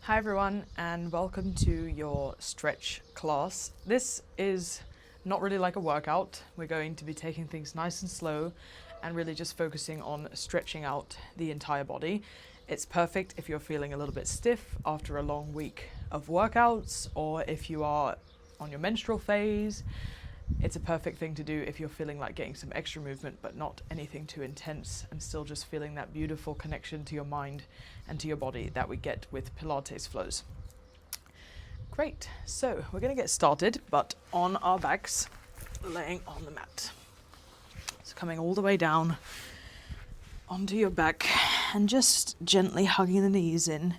Hi everyone, and welcome to your stretch class. This is not really like a workout. We're going to be taking things nice and slow and really just focusing on stretching out the entire body. It's perfect if you're feeling a little bit stiff after a long week of workouts, or if you are on your menstrual phase. It's a perfect thing to do if you're feeling like getting some extra movement but not anything too intense, and still just feeling that beautiful connection to your mind and to your body that we get with Pilates flows. Great, so we're going to get started, but on our backs, laying on the mat. So coming all the way down onto your back and just gently hugging the knees in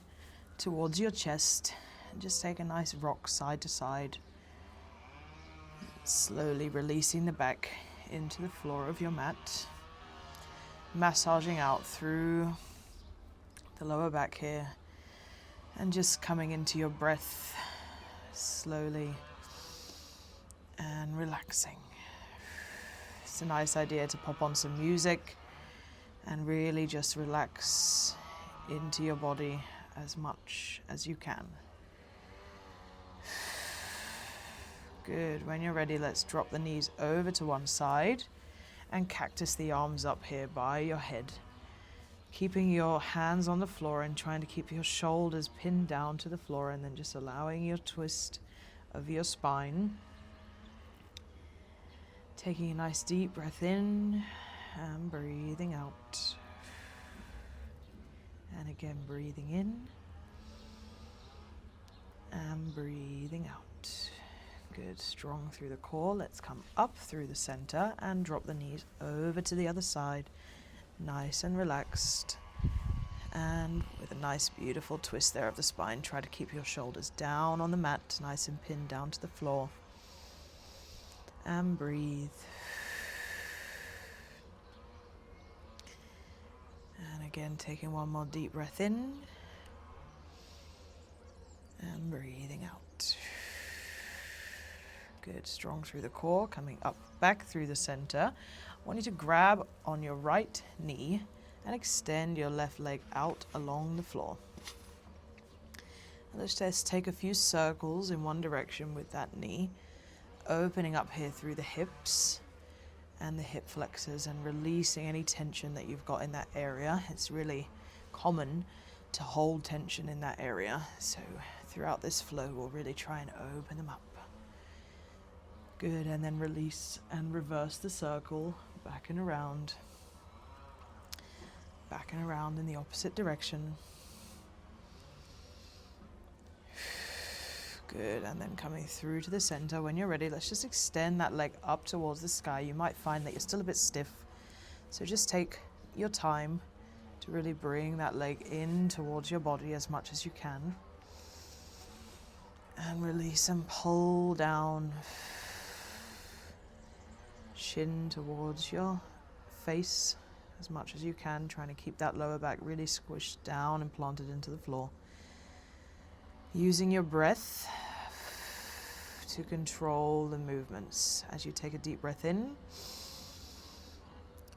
towards your chest, and just take a nice rock side to side. Slowly releasing the back into the floor of your mat, massaging out through the lower back here, and just coming into your breath slowly and relaxing. It's a nice idea to pop on some music and really just relax into your body as much as you can. Good. When you're ready, let's drop the knees over to one side and cactus the arms up here by your head. Keeping your hands on the floor and trying to keep your shoulders pinned down to the floor, and then just allowing your twist of your spine. Taking a nice deep breath in and breathing out. And again, breathing in and breathing out. Good, strong through the core. Let's come up through the center and drop the knees over to the other side. Nice and relaxed. And with a nice, beautiful twist there of the spine, try to keep your shoulders down on the mat, nice and pinned down to the floor. And breathe. And again, taking one more deep breath in. And breathing out. Good, strong through the core, coming up back through the center. I want you to grab on your right knee and extend your left leg out along the floor. Let's just take a few circles in one direction with that knee, opening up here through the hips and the hip flexors and releasing any tension that you've got in that area. It's really common to hold tension in that area, so throughout this flow we'll really try and open them up. Good, and then release and reverse the circle, back and around in the opposite direction. Good, and then coming through to the center. When you're ready, let's just extend that leg up towards the sky. You might find that you're still a bit stiff, so just take your time to really bring that leg in towards your body as much as you can. And release and pull down. Chin towards your face as much as you can, trying to keep that lower back really squished down and planted into the floor. Using your breath to control the movements. As you take a deep breath in,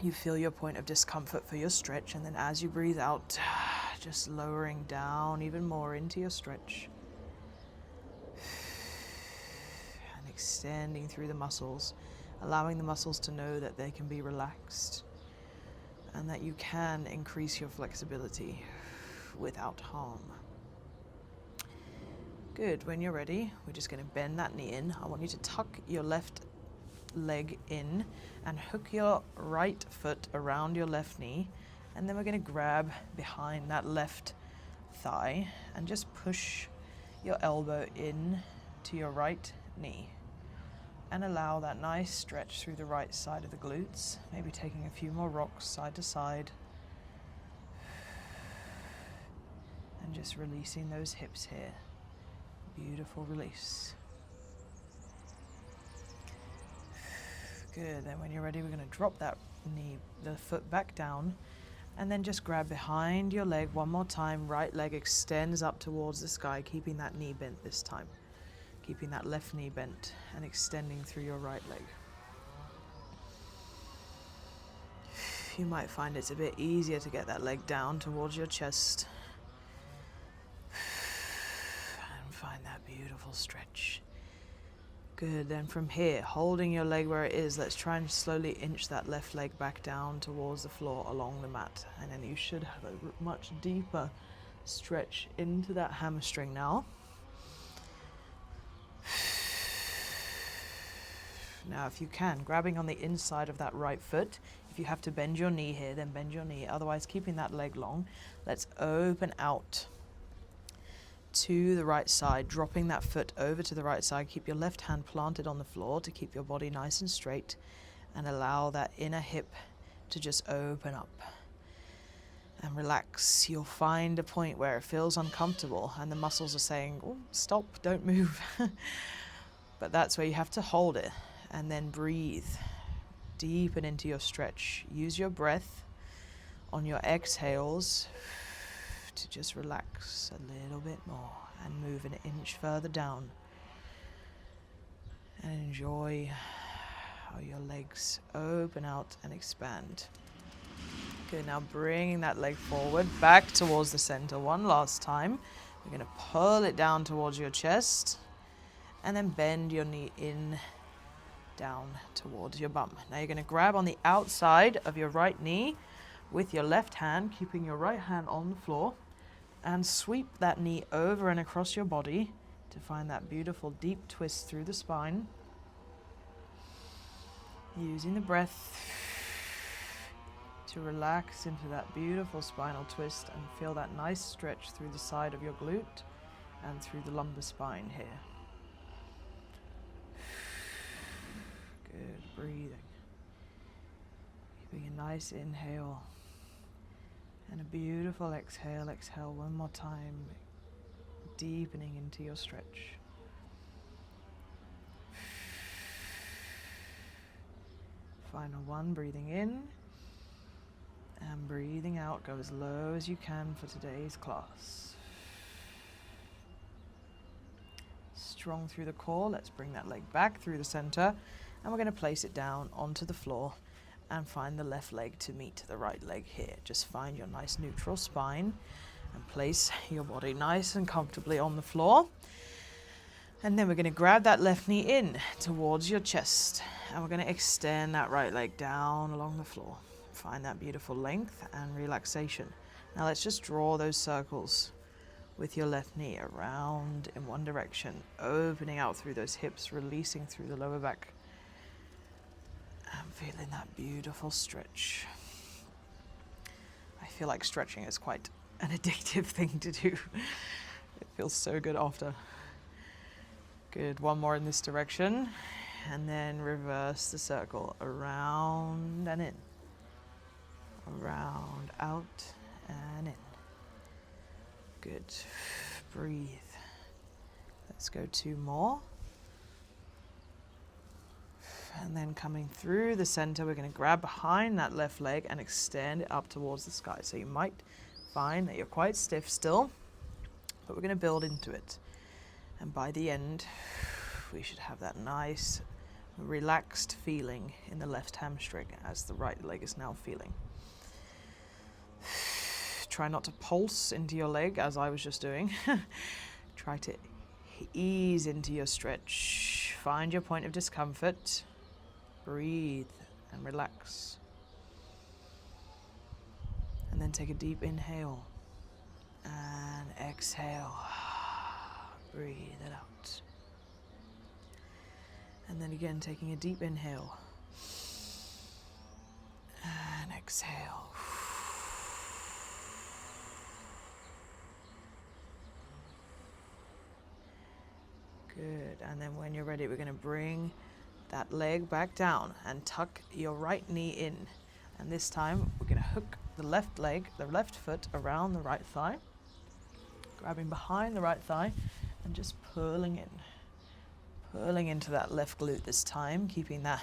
you feel your point of discomfort for your stretch, and then as you breathe out, just lowering down even more into your stretch. And extending through the muscles. Allowing the muscles to know that they can be relaxed and that you can increase your flexibility without harm. Good, when you're ready, we're just going to bend that knee in. I want you to tuck your left leg in and hook your right foot around your left knee, and then we're going to grab behind that left thigh and just push your elbow in to your right knee. And allow that nice stretch through the right side of the glutes, maybe taking a few more rocks side to side. And just releasing those hips here. Beautiful release. Good, then when you're ready, we're going to drop that knee, the foot back down, and then just grab behind your leg one more time. Right leg extends up towards the sky, keeping that knee bent this time. Keeping that left knee bent and extending through your right leg. You might find it's a bit easier to get that leg down towards your chest. Find that beautiful stretch. Good, then from here, holding your leg where it is, let's try and slowly inch that left leg back down towards the floor along the mat. And then you should have a much deeper stretch into that hamstring now. Now, if you can, grabbing on the inside of that right foot. If you have to bend your knee here, then bend your knee. Otherwise, keeping that leg long. Let's open out to the right side, dropping that foot over to the right side. Keep your left hand planted on the floor to keep your body nice and straight, and allow that inner hip to just open up and relax. You'll find a point where it feels uncomfortable and the muscles are saying, oh, stop, don't move. But that's where you have to hold it and then breathe. Deepen into your stretch. Use your breath on your exhales to just relax a little bit more and move an inch further down. And enjoy how your legs open out and expand. Good, now bringing that leg forward, back towards the center one last time. We're going to pull it down towards your chest and then bend your knee in, down towards your bum. Now you're going to grab on the outside of your right knee with your left hand, keeping your right hand on the floor, and sweep that knee over and across your body to find that beautiful deep twist through the spine. Using the breath to relax into that beautiful spinal twist and feel that nice stretch through the side of your glute and through the lumbar spine here. Good, breathing. Keeping a nice inhale and a beautiful exhale. Exhale one more time, deepening into your stretch. Final one, breathing in and breathing out. Go as low as you can for today's class. Strong through the core. Let's bring that leg back through the center, and we're going to place it down onto the floor and find the left leg to meet the right leg here. Just find your nice neutral spine and place your body nice and comfortably on the floor. And then we're going to grab that left knee in towards your chest, and we're going to extend that right leg down along the floor. Find that beautiful length and relaxation. Now let's just draw those circles with your left knee around in one direction, opening out through those hips, releasing through the lower back. And feeling that beautiful stretch. I feel like stretching is quite an addictive thing to do. It feels so good after. Good, one more in this direction. And then reverse the circle, around and in. Around, out, and in. Good. Breathe. Let's go two more. And then coming through the center, we're going to grab behind that left leg and extend it up towards the sky. So you might find that you're quite stiff still, but we're going to build into it. And by the end, we should have that nice, relaxed feeling in the left hamstring as the right leg is now feeling. Try not to pulse into your leg as I was just doing. Try to ease into your stretch. Find your point of discomfort. Breathe and relax. And then take a deep inhale and exhale. Breathe it out. And then again, taking a deep inhale and exhale. Good, and then when you're ready, we're going to bring that leg back down and tuck your right knee in. And this time, we're going to hook the left leg, the left foot around the right thigh, grabbing behind the right thigh and just pulling in. Pulling into that left glute this time, keeping that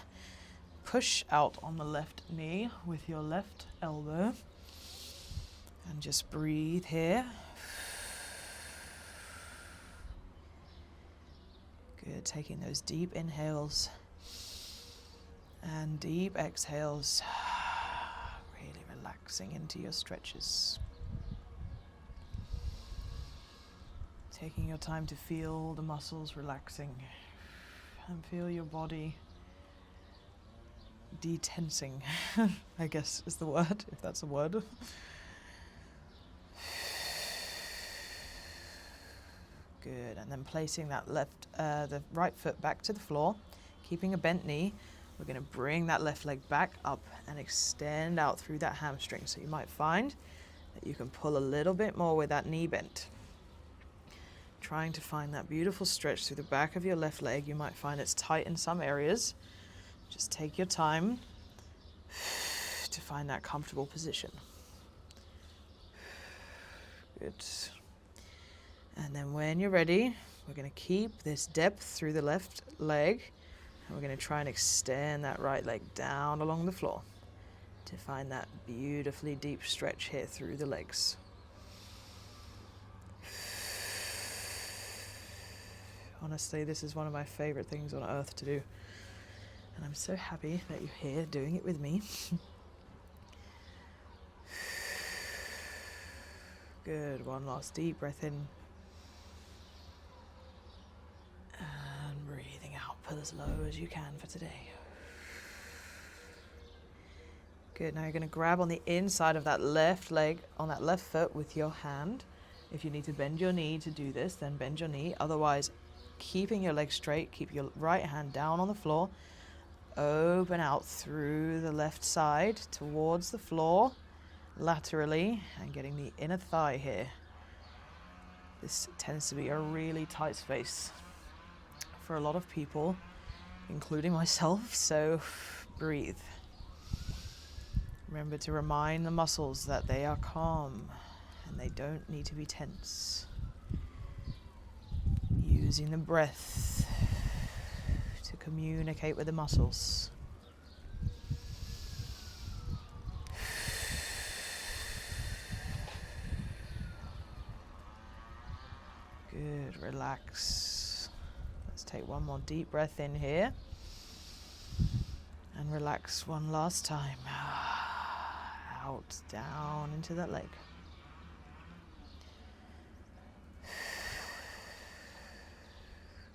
push out on the left knee with your left elbow. And just breathe here. Good, taking those deep inhales and deep exhales, really relaxing into your stretches. Taking your time to feel the muscles relaxing and feel your body detensing, I guess is the word, if that's a word. Good, and then placing that the right foot back to the floor, keeping a bent knee. We're going to bring that left leg back up and extend out through that hamstring. So you might find that you can pull a little bit more with that knee bent. Trying to find that beautiful stretch through the back of your left leg. You might find it's tight in some areas. Just take your time to find that comfortable position. Good. And then when you're ready, we're going to keep this depth through the left leg, and we're going to try and extend that right leg down along the floor to find that beautifully deep stretch here through the legs. Honestly, this is one of my favorite things on earth to do, and I'm so happy that you're here doing it with me. Good, one last deep breath in. And breathing out, pull as low as you can for today. Good, now you're going to grab on the inside of that left leg, on that left foot with your hand. If you need to bend your knee to do this, then bend your knee. Otherwise, keeping your leg straight, keep your right hand down on the floor. Open out through the left side towards the floor, laterally, and getting the inner thigh here. This tends to be a really tight space for a lot of people, including myself, so breathe. Remember to remind the muscles that they are calm and they don't need to be tense. Using the breath to communicate with the muscles. Good, relax. Let's take one more deep breath in here. And relax one last time. Out, down into that leg.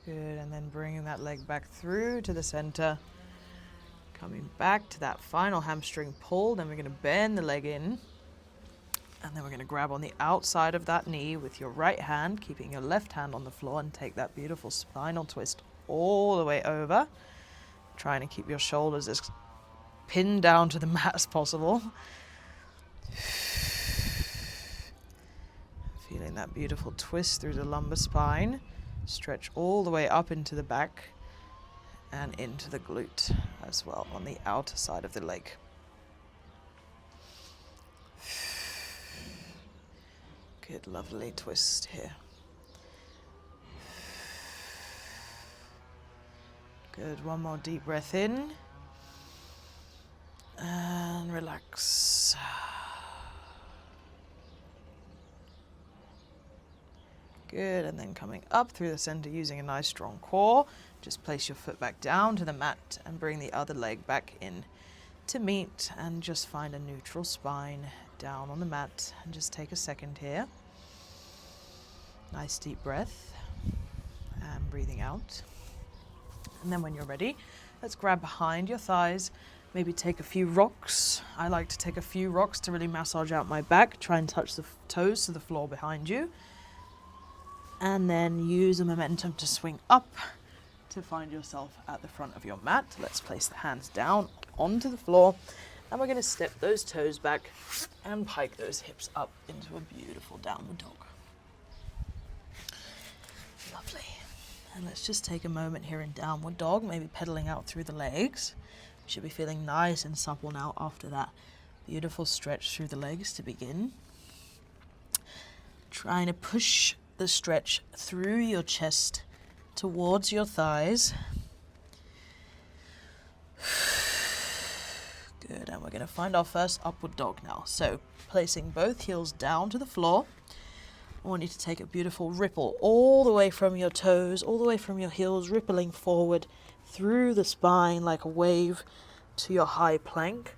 Good, and then bringing that leg back through to the center. Coming back to that final hamstring pull. Then we're going to bend the leg in. And then we're going to grab on the outside of that knee with your right hand, keeping your left hand on the floor, and take that beautiful spinal twist all the way over. Trying to keep your shoulders as pinned down to the mat as possible. Feeling that beautiful twist through the lumbar spine. Stretch all the way up into the back and into the glute as well on the outer side of the leg. Good, lovely twist here. Good, one more deep breath in. And relax. Good, and then coming up through the center using a nice strong core. Just place your foot back down to the mat and bring the other leg back in to meet, and just find a neutral spine down on the mat, and just take a second here. Nice deep breath and breathing out. And then when you're ready, let's grab behind your thighs, maybe take a few rocks. I like to take a few rocks to really massage out my back. Try and touch the toes to the floor behind you. And then use the momentum to swing up to find yourself at the front of your mat. Let's place the hands down onto the floor, and we're going to step those toes back and pike those hips up into a beautiful downward dog. Lovely. And let's just take a moment here in downward dog, maybe pedaling out through the legs. You should be feeling nice and supple now after that beautiful stretch through the legs to begin. Trying to push the stretch through your chest towards your thighs. Good, and we're going to find our first upward dog now. So placing both heels down to the floor. I want you to take a beautiful ripple all the way from your toes, all the way from your heels, rippling forward through the spine like a wave to your high plank.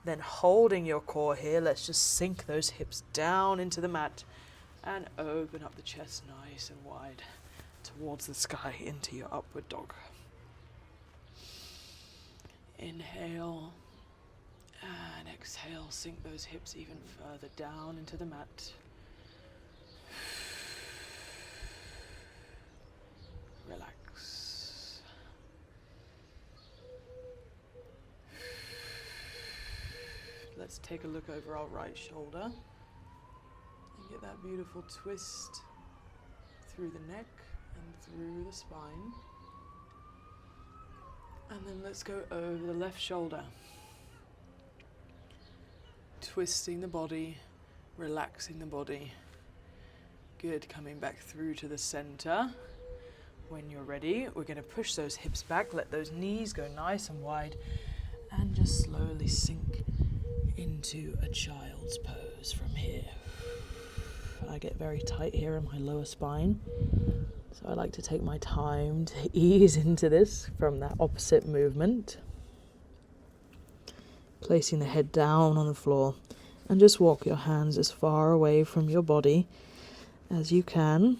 Then holding your core here, let's just sink those hips down into the mat And open up the chest nice and wide towards the sky into your upward dog. Inhale and exhale, sink those hips even further down into the mat. Relax. Let's take a look over our right shoulder and get that beautiful twist through the neck and through the spine. And then let's go over the left shoulder. Twisting the body, relaxing the body. Good, coming back through to the center. When you're ready, we're going to push those hips back, let those knees go nice and wide, and just slowly sink into a child's pose from here. I get very tight here in my lower spine, so I like to take my time to ease into this from that opposite movement. Placing the head down on the floor, and just walk your hands as far away from your body as you can,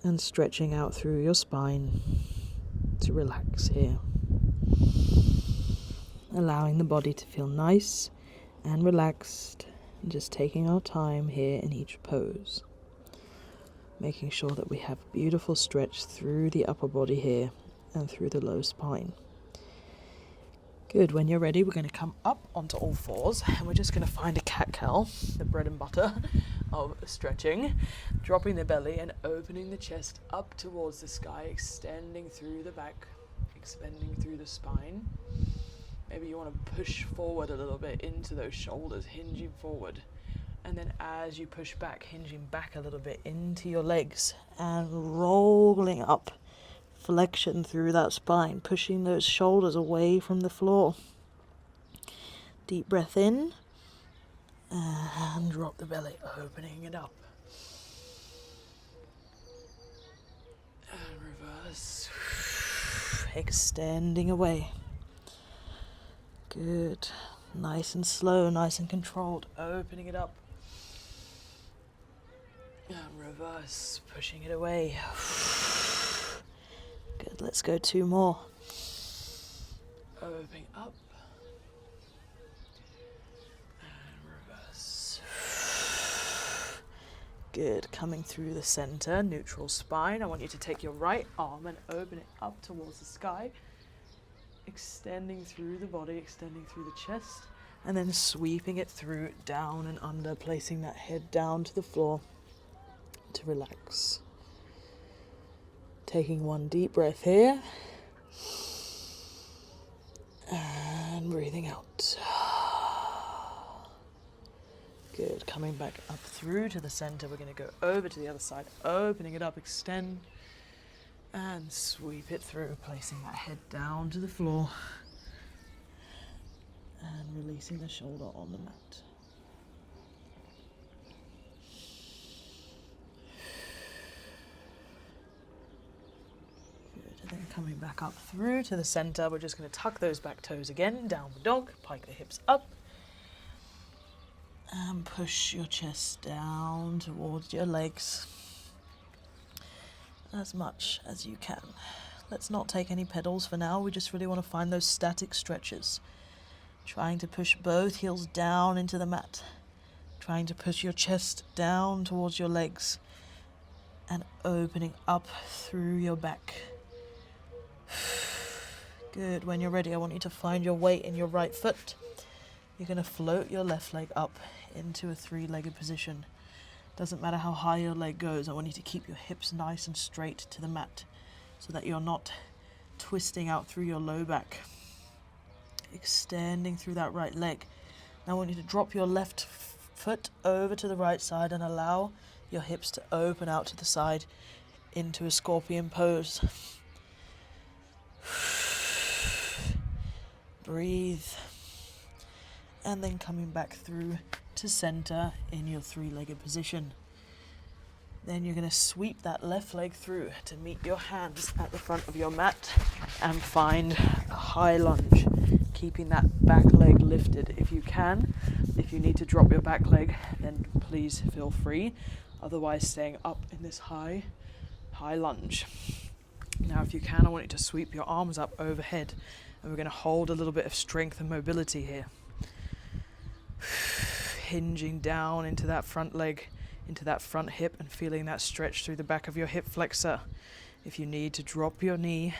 and stretching out through your spine to relax here. Allowing the body to feel nice and relaxed, and just taking our time here in each pose. Making sure that we have beautiful stretch through the upper body here and through the low spine. Good, when you're ready, we're going to come up onto all fours, and we're just going to find a cat-cow, the bread and butter of stretching, dropping the belly and opening the chest up towards the sky, extending through the back, expanding through the spine. Maybe you want to push forward a little bit into those shoulders, hinging forward. And then as you push back, hinging back a little bit into your legs and rolling up. Flexion through that spine, pushing those shoulders away from the floor. Deep breath in and drop the belly, opening it up. And reverse, extending away. Good, nice and slow, nice and controlled, opening it up. And reverse, pushing it away. Good, let's go 2 more. Opening up. And reverse. Good, coming through the center, neutral spine. I want you to take your right arm and open it up towards the sky. Extending through the body, extending through the chest. And then sweeping it through, down and under, placing that head down to the floor to relax. Taking 1 deep breath here, and breathing out. Good, coming back up through to the center. We're going to go over to the other side, opening it up, extend, and sweep it through, placing that head down to the floor, and releasing the shoulder on the mat. Then coming back up through to the center, we're just going to tuck those back toes again, downward dog, pike the hips up, and push your chest down towards your legs as much as you can. Let's not take any pedals for now, we just really want to find those static stretches. Trying to push both heels down into the mat, trying to push your chest down towards your legs, and opening up through your back. Good, when you're ready, I want you to find your weight in your right foot. You're going to float your left leg up into a 3-legged position. Doesn't matter how high your leg goes, I want you to keep your hips nice and straight to the mat so that you're not twisting out through your low back. Extending through that right leg. Now I want you to drop your left foot over to the right side and allow your hips to open out to the side into a scorpion pose. Breathe, and then coming back through to center in your 3-legged position. Then you're going to sweep that left leg through to meet your hands at the front of your mat and find a high lunge, keeping that back leg lifted if you can. If you need to drop your back leg, then please feel free. otherwise staying up in this high lunge. Now if you can, I want you to sweep your arms up overhead, and we're going to hold a little bit of strength and mobility here. Hinging down into that front leg, into that front hip, and feeling that stretch through the back of your hip flexor. If you need to drop your knee,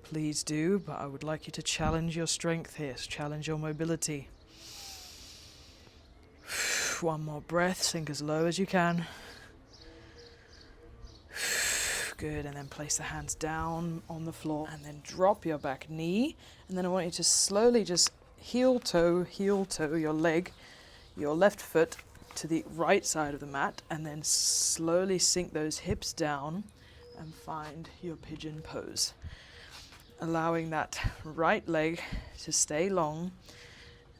please do, but I would like you to challenge your strength here, challenge your mobility. One more breath, sink as low as you can. Good, and then place the hands down on the floor, and then drop your back knee, and then I want you to slowly just heel toe your leg, your left foot to the right side of the mat, and then slowly sink those hips down and find your pigeon pose. Allowing that right leg to stay long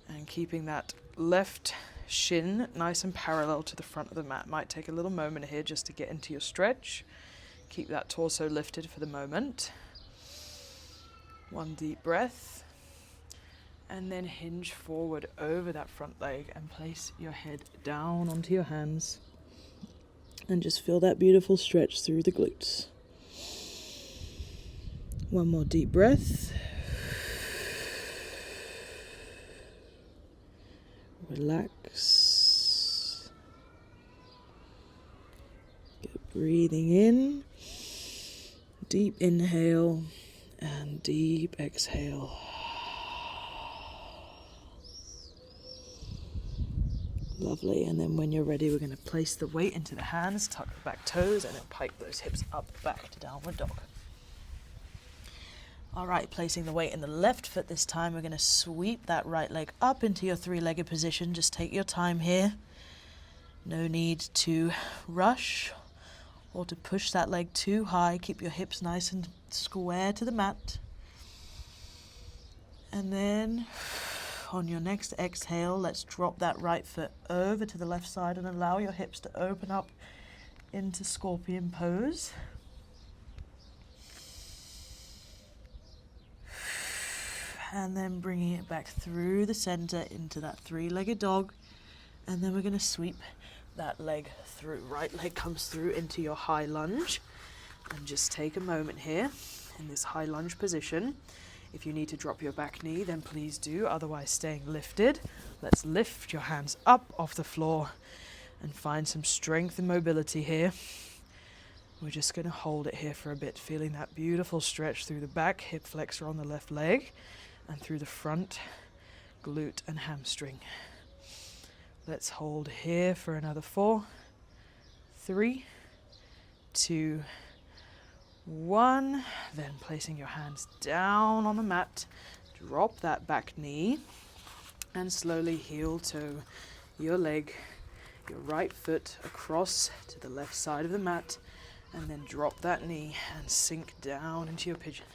and keeping that left shin nice and parallel to the front of the mat. Might take a little moment here just to get into your stretch. Keep that torso lifted for the moment. One deep breath. And then hinge forward over that front leg and place your head down onto your hands. And just feel that beautiful stretch through the glutes. One more deep breath. Relax. Good breathing in. Deep inhale and deep exhale. Lovely, and then when you're ready, we're going to place the weight into the hands, tuck the back toes, and then pike those hips up, back to downward dog. All right, placing the weight in the left foot this time, we're going to sweep that right leg up into your three-legged position. Just take your time here. No need to rush or to push that leg too high. Keep your hips nice and square to the mat. And then on your next exhale, let's drop that right foot over to the left side and allow your hips to open up into scorpion pose. And then bringing it back through the center into that three-legged dog. And then we're going to sweep that leg through. Right leg comes through into your high lunge. And just take a moment here in this high lunge position. If you need to drop your back knee, then please do, otherwise staying lifted. Let's lift your hands up off the floor and find some strength and mobility here. We're just going to hold it here for a bit, feeling that beautiful stretch through the back hip flexor on the left leg and through the front glute and hamstring. Let's hold here for another 4, 3, 2, 1. Then placing your hands down on the mat, drop that back knee and slowly heel toe your leg, your right foot across to the left side of the mat, and then drop that knee and sink down into your pigeon.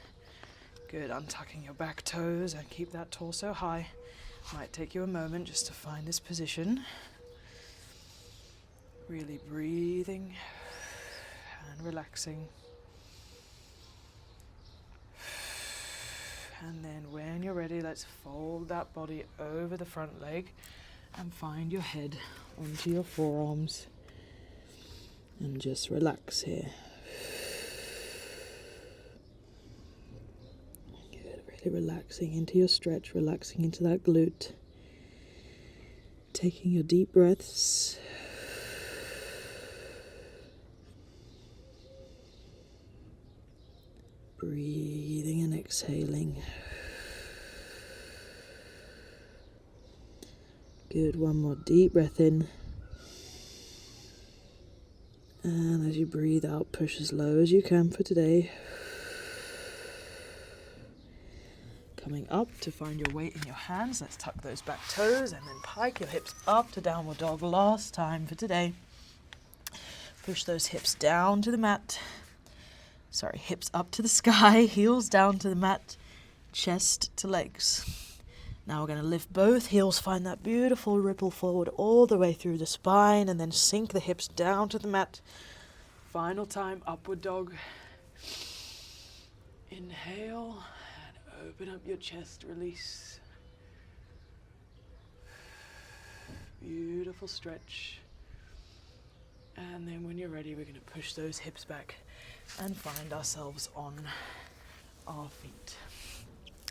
Good, untucking your back toes and keep that torso high. Might take you a moment just to find this position. Really breathing and relaxing. And then when you're ready, let's fold that body over the front leg and find your head onto your forearms. And just relax here. Good, really relaxing into your stretch, relaxing into that glute. Taking your deep breaths. Breathing and exhaling. Good, one more deep breath in. And as you breathe out, push as low as you can for today. Coming up to find your weight in your hands. Let's tuck those back toes and then pike your hips up to downward dog. Last time for today. Push those hips down to the mat. Sorry, hips up to the sky, heels down to the mat, chest to legs. Now we're going to lift both heels, find that beautiful ripple forward all the way through the spine, and then sink the hips down to the mat. Final time, upward dog. Inhale and open up your chest, release. Beautiful stretch. And then when you're ready, we're going to push those hips back and find ourselves on our feet.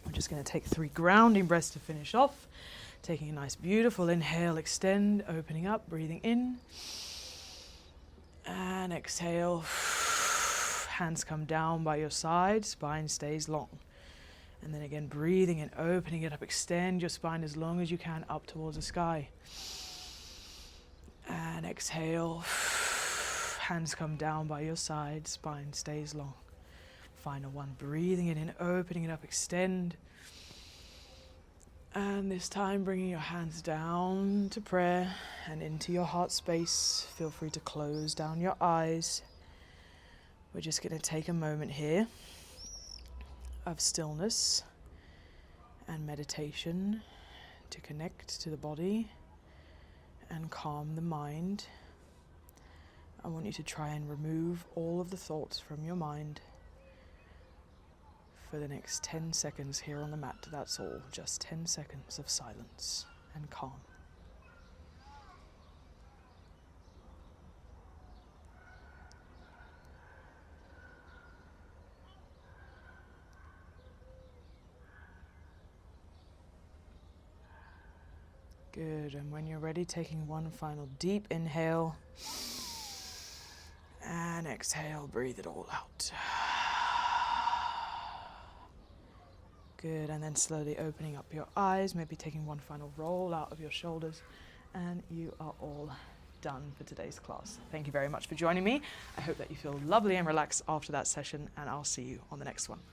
We're just going to take 3 grounding breaths to finish off. Taking a nice, beautiful inhale, extend, opening up, breathing in. And exhale. Hands come down by your side, spine stays long. And then again, breathing in, opening it up, extend your spine as long as you can up towards the sky. And exhale. Hands come down by your side, spine stays long. Final one, breathing it in, opening it up, extend. And this time, bringing your hands down to prayer and into your heart space. Feel free to close down your eyes. We're just going to take a moment here of stillness and meditation to connect to the body and calm the mind. I want you to try and remove all of the thoughts from your mind for the next 10 seconds here on the mat. That's all, just 10 seconds of silence and calm. Good, and when you're ready, taking one final deep inhale and exhale, breathe it all out. Good, and then slowly opening up your eyes, maybe taking one final roll out of your shoulders, and you are all done for today's class. Thank you very much for joining me. I hope that you feel lovely and relaxed after that session, and I'll see you on the next one.